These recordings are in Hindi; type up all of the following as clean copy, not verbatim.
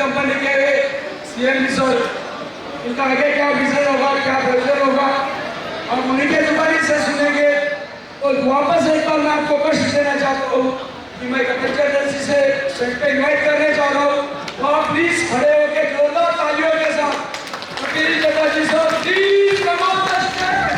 कंपनी के सीएम सर, इनका आगे क्या विजन होगा, क्या विजन होगा, और उन्हीं के जुबानी से सुनेंगे। और वापस एक बार मैं आपको कष्ट देना चाहता हूँ कि मैं कलेक्टर एजेंसी से सेट पे इन्वाइट करने चाह रहा हूँ। आप प्लीज खड़े होकर जोरदार तालियों के साथ वकील Chatterjee sir please come on the stage.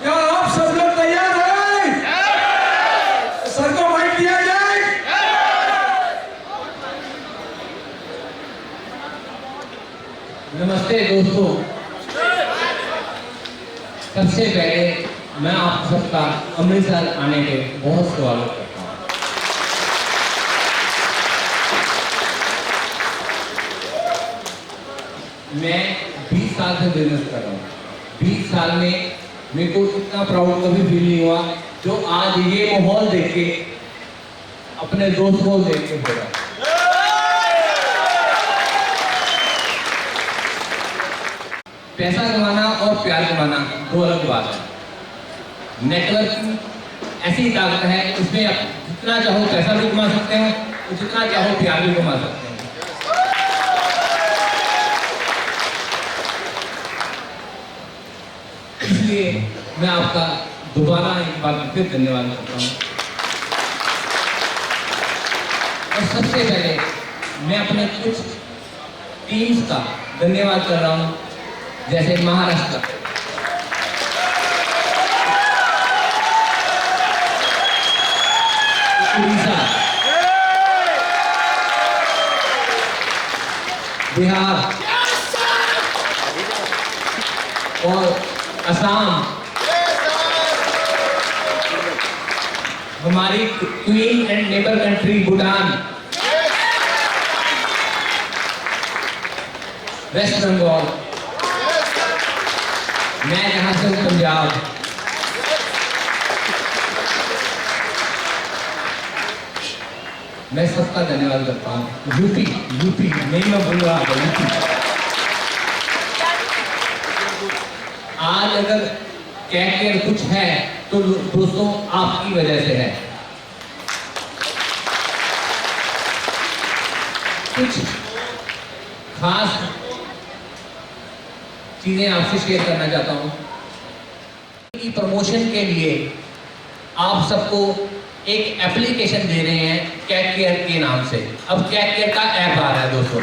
क्या आप सब लोग तैयार हैं? सर को माइक दिया जाए। नमस्ते दोस्तों, सबसे पहले मैं आप सबका अमृतसर आने के बहुत स्वागत करता हूँ। मैं 20 साल से बिजनेस कर रहा हूँ। 20 साल में मेरे को इतना प्राउड कभी फील नहीं हुआ जो आज ये माहौल देख के, अपने दोस्त को देख के हो रहा है। पैसा कमाना और प्यार कमाना दो अलग बात है। नेटवर्किंग ऐसी ताकत है, इसमें आप जितना चाहो पैसा भी कमा सकते हो और जितना चाहो प्यार भी कमा सकते हैं। इसलिए मैं आपका दोबारा एक बार फिर धन्यवाद करता हूँ। और सबसे पहले मैं अपने कुछ टीम्स का धन्यवाद कर रहा हूँ, जैसे महाराष्ट्र, उड़ीसा, बिहार और असम, हमारी queen and neighbour country Bhutan, West Bengal, मैं जहां से हूं पंजाब, मैं सबका धन्यवाद करता हूं। यूपी नहीं मैं बोल रहा था, यूपी। आज अगर कैरियर कुछ है तो दोस्तों आपकी वजह से है। कुछ खास चीजें आपसे शेयर करना चाहता हूं कि प्रमोशन के लिए आप सबको एक एप्लीकेशन दे रहे हैं कैरियर के नाम से। अब कैरियर का ऐप आ रहा है दोस्तों।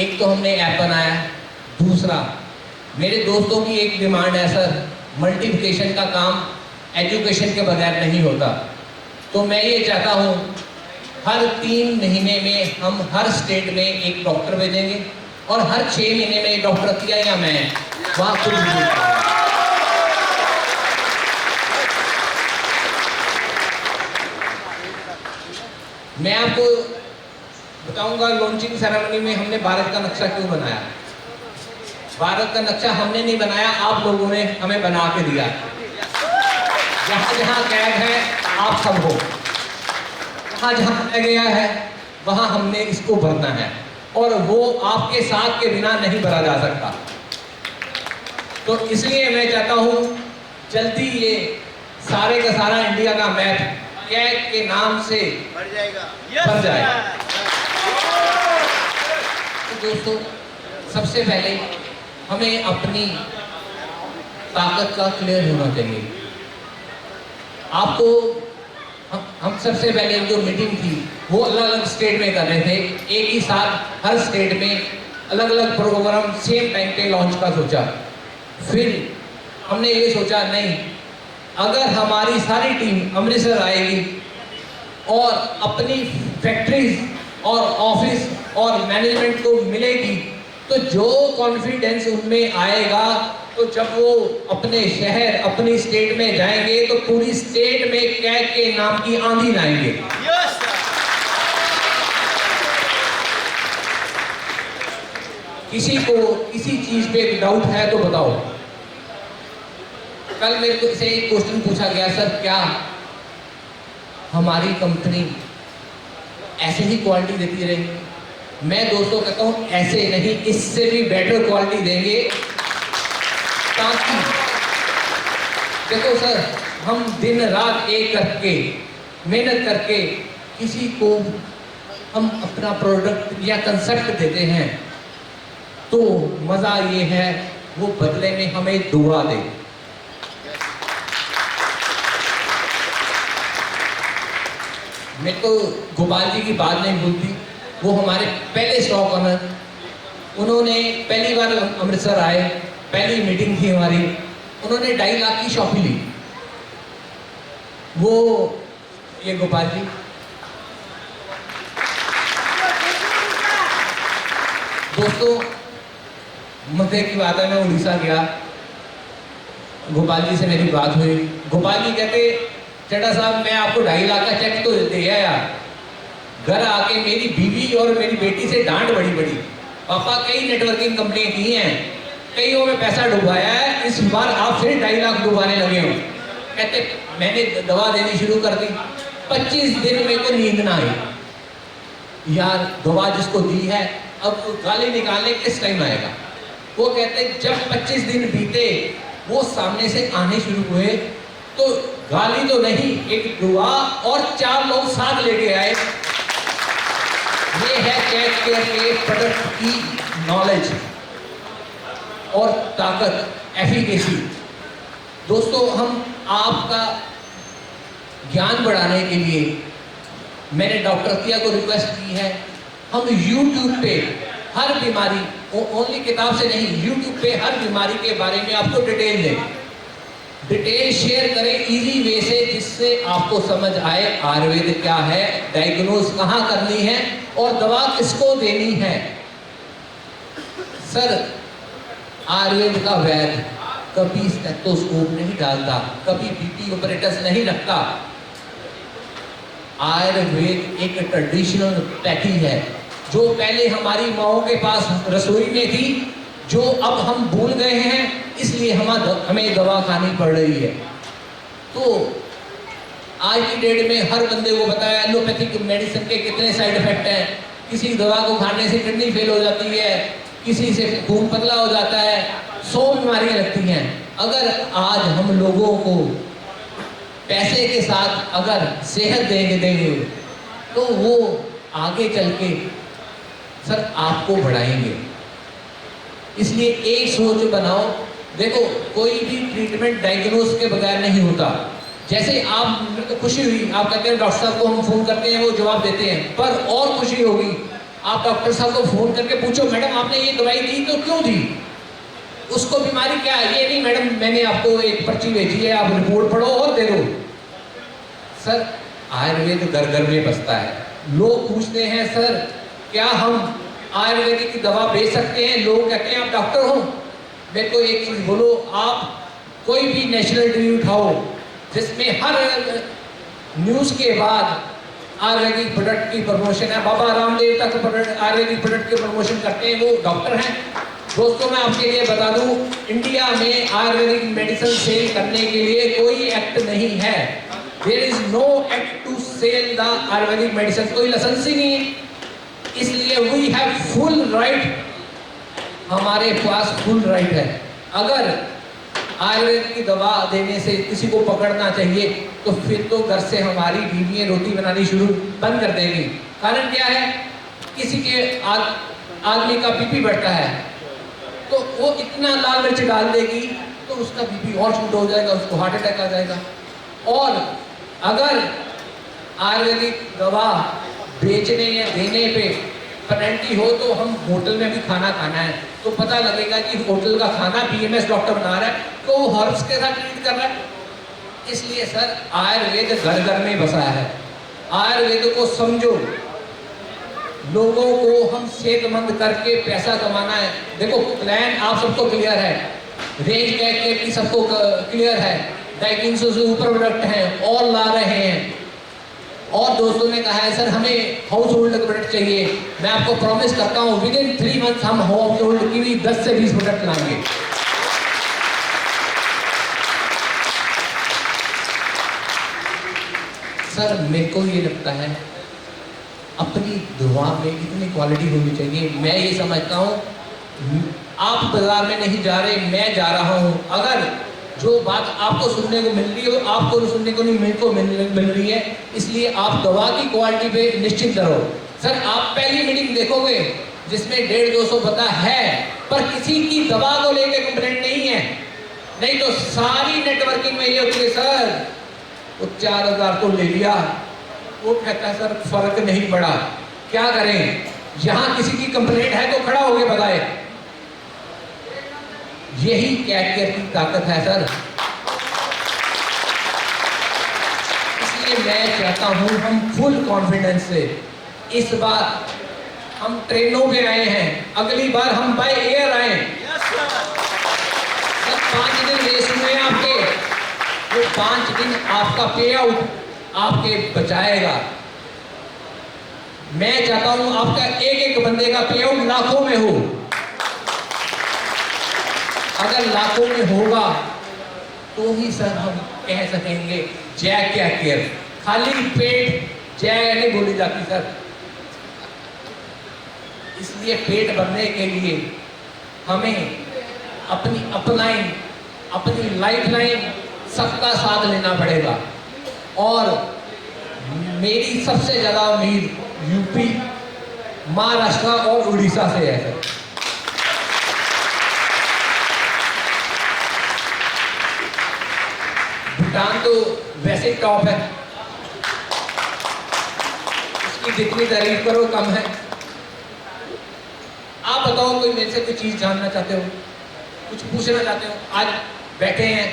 एक तो हमने ऐप बनाया, दूसरा मेरे दोस्तों की एक डिमांड है सर, मल्टीप्लिकेशन का काम एजुकेशन के बगैर नहीं होता। तो मैं ये चाहता हूं हर 3 महीने में हम हर स्टेट में एक डॉक्टर भेजेंगे और हर 6 महीने में एक डॉक्टर किया या मैं वहां खुद मैं आपको बताऊंगा लॉन्चिंग सेरेमनी में हमने भारत का नक्शा क्यों बनाया। भारत का नक्शा हमने नहीं बनाया, आप लोगों ने हमें बना के दिया। जहां जहां कैद है आप सब हो, जहां जहां रह गया है वहां हमने इसको भरना है, और वो आपके साथ के बिना नहीं भरा जा सकता। तो इसलिए मैं चाहता हूं जल्दी ये सारे का सारा इंडिया का मैप कैग के नाम से भर जाएगा। तो दोस्तों सबसे पहले हमें अपनी ताकत का क्लियर होना चाहिए। आपको हम सबसे पहले जो मीटिंग थी वो अलग अलग स्टेट में कर रहे थे, एक ही साथ हर स्टेट में अलग अलग प्रोग्राम सेम टाइम पे लॉन्च का सोचा। फिर हमने ये सोचा नहीं, अगर हमारी सारी टीम अमृतसर आएगी और अपनी फैक्ट्रीज और ऑफिस और मैनेजमेंट को मिलेगी तो जो कॉन्फिडेंस उनमें आएगा, तो जब वो अपने शहर अपनी स्टेट में जाएंगे तो पूरी स्टेट में कैग के नाम की आंधी लाएंगे। किसी को किसी चीज पे डाउट है तो बताओ। कल मेरे को से एक क्वेश्चन पूछा गया, सर क्या हमारी कंपनी ऐसे ही क्वालिटी देती रहेंगे। मैं दोस्तों कहता हूँ ऐसे नहीं, इससे भी बेटर क्वालिटी देंगे, ताकि देखो सर, हम दिन रात एक करके मेहनत करके किसी को हम अपना प्रोडक्ट या कंसेप्ट देते हैं, तो मजा ये है वो बदले में हमें दुआ दे। मैं तो गोपाल जी की बात नहीं भूलती, वो हमारे पहले स्टॉक ऑनर, उन्होंने पहली बार अमृतसर आए, पहली मीटिंग थी हमारी, उन्होंने 2.5 लाख की शॉपी ली। वो ये गोपाल जी, दोस्तों मजे की बात है, मैं उड़ीसा गया, गोपाल जी से मेरी बात हुई। गोपाल जी कहते चड्ढा साहब मैं आपको 2.5 लाख का चेक तो दे आया, घर आके मेरी बीवी और मेरी बेटी से डांट बड़ी बड़ी, पापा कई नेटवर्किंग कंपनियां की हैं, कईयों में पैसा डुबाया है, इस बार आप फिर 2.5 लाख डुबाने लगे हो। कहते मैंने दवा देनी शुरू कर दी, 25 दिन में को नींद ना आई। यार दवा जिसको दी है अब गाली निकालने किस टाइम आएगा। वो कहते जब 25 दिन बीते, वो सामने से आने शुरू हुए, तो गाली तो नहीं, एक दुआ और 4 लोग साथ लेके आए। ये है कैट केयर के प्रोडक्ट की नॉलेज और ताकत, एफिकेसी। दोस्तों हम आपका ज्ञान बढ़ाने के लिए मैंने डॉक्टर अतिया को रिक्वेस्ट की है, हम YouTube पे हर बीमारी, ओनली किताब से नहीं, YouTube पे हर बीमारी के बारे में आपको डिटेल दें, डिटेल शेयर करें इजी वे से, जिससे आपको समझ आए आयुर्वेद क्या है, डायग्नोज कहाँ करनी है और दवा किसको देनी है। सर आयुर्वेद का वैद्य कभी स्टेथोस्कोप नहीं डालता, कभी बीपी ऑपरेटर्स नहीं रखता। आयुर्वेद एक ट्रेडिशनल पैथी है, जो पहले हमारी माओं के पास रसोई में थी, जो अब हम भूल गए हैं, इसलिए हमें दवा खानी पड़ रही है। तो आज की डेट में हर बंदे को बताया एलोपैथिक मेडिसिन के कितने साइड इफेक्ट हैं, किसी दवा को खाने से किडनी फेल हो जाती है, किसी से खून पतला हो जाता है, 100 बीमारियां लगती हैं। अगर आज हम लोगों को पैसे के साथ अगर सेहत देंगे तो वो आगे चल के सर आपको बढ़ाएंगे। इसलिए एक सोच बनाओ, देखो कोई भी ट्रीटमेंट डायग्नोस के बगैर नहीं होता। जैसे आप, मेरे को खुशी हुई, आप कहते हैं डॉक्टर साहब को हम फोन करते हैं, वो जवाब देते हैं, पर और खुशी होगी आप डॉक्टर साहब को फोन करके पूछो मैडम आपने ये दवाई दी तो क्यों दी, उसको बीमारी क्या है। ये नहीं मैडम मैंने आपको एक पर्ची भेजी है, आप रिपोर्ट पढ़ो और दे दो। सर आयुर्वेद घर घर में बसता है। लोग पूछते हैं सर क्या हम आयुर्वेदिक की दवा बेच सकते हैं, लोग कहते हैं आप डॉक्टर हो। मेरे को एक चीज बोलो, आप कोई भी नेशनल टीवी उठाओ जिसमें हर न्यूज के बाद आयुर्वेदिक प्रोडक्ट की प्रमोशन है, बाबा रामदेव तक आयुर्वेदिक प्रोडक्ट की प्रमोशन करते हैं, वो डॉक्टर हैं। दोस्तों मैं आपके लिए बता दूं, इंडिया में आयुर्वेदिक मेडिसिन सेल करने के लिए कोई एक्ट नहीं है। There is no act to sell the ayurvedic medicine, कोई लाइसेंस ही नहीं है। इसलिए वी हैव फुल राइट, हमारे पास फुल राइट है। अगर आयुर्वेद की दवा देने से किसी को पकड़ना चाहिए तो फिर तो घर से हमारी बीवियां रोटी बनानी शुरू बंद कर देंगी। कारण क्या है, किसी के आदमी का बीपी बढ़ता है तो वो इतना लाल मिर्च डाल देगी तो उसका बीपी और शूट हो जाएगा, उसको हार्ट अटैक आ जाएगा। और अगर आयुर्वेदिक दवा बेचने या देने पे पेनल्टी हो तो हम होटल में भी खाना खाना है तो पता लगेगा कि होटल का खाना बीएमएस डॉक्टर बना रहा है तो वो हर्ब्स के साथ ट्रीट कर रहा है। इसलिए सर आयुर्वेद घर घर में बसा है। आयुर्वेद को समझो, लोगों को हम सेहतमंद करके पैसा कमाना है। देखो प्लान आप सबको क्लियर है, रेंज कैट की सबको क्लियर है, डाइकिंग से ऊपर प्रोडक्ट हैं और ला रहे हैं। और दोस्तों ने कहा है सर हमें हाउस होल्ड प्रोडक्ट चाहिए, मैं आपको प्रॉमिस करता हूँ विद इन 3 मंथ हम हाउस होल्ड की भी 10 से 20 प्रोडक्ट लाएंगे। सर मेरे को ये लगता है अपनी दवा में इतनी क्वालिटी होनी चाहिए। मैं ये समझता हूँ आप बाजार में नहीं जा रहे, मैं जा रहा हूँ। अगर जो बात आपको सुनने को मिल रही है वो आपको सुनने को नहीं मिल रही है, इसलिए आप दवा की क्वालिटी पे निश्चित रहो। सर आप पहली मीटिंग देखोगे जिसमें 150-200 बता है, पर किसी की दवा को लेकर कंप्लेंट नहीं है। नहीं तो सारी नेटवर्किंग में ये होती है सर वो 4000 तो ले लिया, वो कहता है सर फर्क नहीं पड़ा, क्या करें। यहां किसी की कंप्लेंट है तो खड़ा होके बताए। यही कैट केयर की ताकत है सर। इसलिए मैं चाहता हूं हम फुल कॉन्फिडेंस से, इस बार हम ट्रेनों में आए हैं, अगली बार हम बाय एयर आए। सर 5 दिन रेस हुए आपके, वो 5 दिन आपका पे आउट आपके बचाएगा। मैं चाहता हूं आपका एक बंदे का पे आउट लाखों में हो। अगर लाखों में होगा तो ही सर हम कह सकेंगे जय क्या केयर। खाली पेट जय नहीं बोली जाती सर। इसलिए पेट भरने के लिए हमें अपनी लाइफलाइन सबका साथ लेना पड़ेगा। और मेरी सबसे ज्यादा उम्मीद यूपी, महाराष्ट्र और उड़ीसा से है सर। भूटान तो वैसे ही टॉप है, उसकी जितनी तारीफ करो कम है। आप बताओ कोई मेरे से कोई चीज जानना चाहते हो, कुछ पूछना चाहते हो? आज बैठे हैं,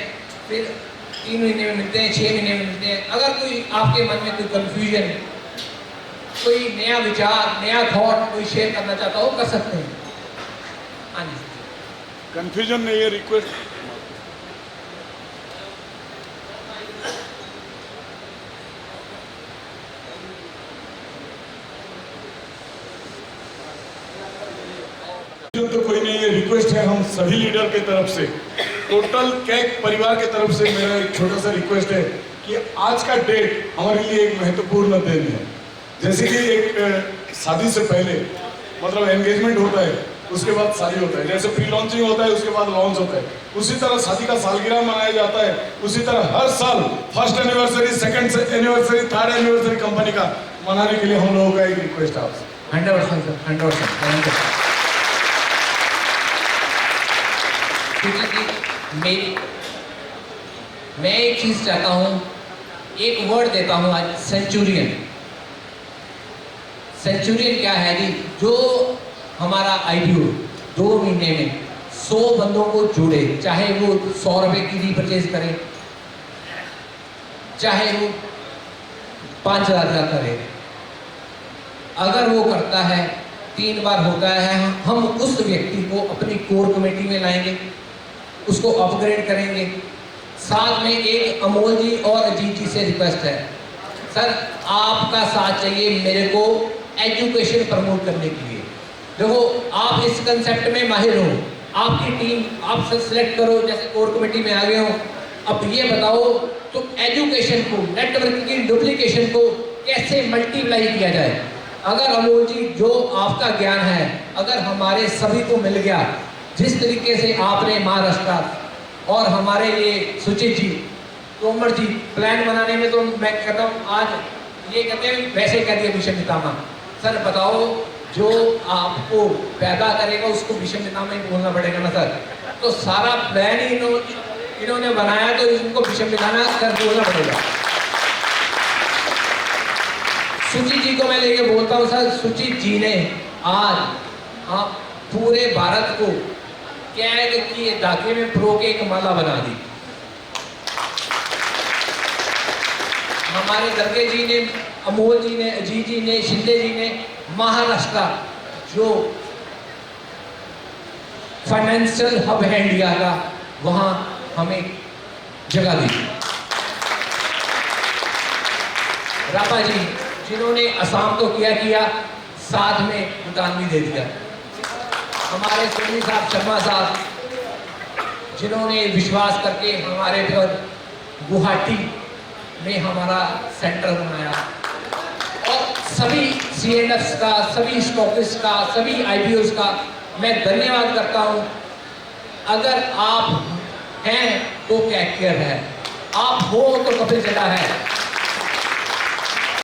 फिर 3 महीने में मिलते हैं, 6 महीने में मिलते हैं। अगर कोई आपके मन में कोई कंफ्यूजन, कोई नया विचार, नया थॉट कोई शेयर करना चाहता हो कर सकते हैं। हाँ जी, कंफ्यूजन नहीं है, रिक्वेस्ट। तो कोई नहीं है, रिक्वेस्ट है हम सभी लीडर के तरफ से, टोटल कैक परिवार के तरफ से मेरा एक छोटा सा रिक्वेस्ट है कि आज का डेट हमारे लिए एक महत्वपूर्ण दिन है। जैसे कि एक शादी से पहले मतलब एंगेजमेंट होता है, उसके बाद शादी होता है, जैसे प्री लॉन्चिंग होता है उसके बाद लॉन्च होता है, उसी तरह शादी का सालगिरह मनाया जाता है। उसी तरह हर साल first anniversary, second anniversary, third anniversary company का मनाने के लिए हम लोगों का एक रिक्वेस्ट है आपसे। 100% सर, 100%। मैं एक चीज चाहता हूं, एक वर्ड देता हूं आज, सेंचुरियन। सेंचुरियन क्या है जी? जो हमारा आईपीओ 2 महीने में 100 बंदों को जोड़े, चाहे वो 100 रुपए की रीपरचेज करें, चाहे वो 5000 का करे, अगर वो करता है 3 बार होता है, हम उस व्यक्ति को अपनी कोर कमेटी में लाएंगे, उसको अपग्रेड करेंगे। साथ में एक अमोल जी और अजीत जी से रिक्वेस्ट है, सर आपका साथ चाहिए मेरे को एजुकेशन प्रमोट करने के लिए। देखो आप इस कंसेप्ट में माहिर हो, आपकी टीम आप सेलेक्ट करो, जैसे कोर कमेटी में आ गए हो। अब ये बताओ तो एजुकेशन को, नेटवर्क की डुप्लीकेशन को कैसे मल्टीप्लाई किया जाए। अगर अमोल जी जो आपका ज्ञान है अगर हमारे सभी को मिल गया, जिस तरीके से आपने महाराष्ट्र और हमारे ये सुचित जी, तोमर जी प्लान बनाने में, तो मैं कहता हूँ आज ये कहते हैं वैसे कह दिया भीष्म पितामह। सर बताओ जो आपको पैदा करेगा उसको भीष्म पितामह ही बोलना पड़ेगा ना सर। तो सारा प्लान ही इन्होंने बनाया तो इनको भीष्म पितामह सर बोलना पड़ेगा। सुचित जी को मैं लेके बोलता हूँ, सर सुचित जी ने आज आप पूरे भारत को कैद किए धागे में प्रो के एक माला बना दी। हमारे दरगे जी ने, अमोल जी ने, अजीत जी ने, शिंदे जी ने महाराष्ट्र जो फाइनेंशियल हब है इंडिया का, वहां हमें जगह दी। रापा जी जिन्होंने असम को किया, साथ में भूटान भी दे दिया। हमारे सोनी साहब, शर्मा साहब जिन्होंने विश्वास करके हमारे पर गुवाहाटी में हमारा सेंटर बनाया। और सभी CNFs का, सभी स्टॉकिस्ट का, सभी IPOs का मैं धन्यवाद करता हूं। अगर आप हैं तो कैग केयर है, आप हो तो कपिल जला है।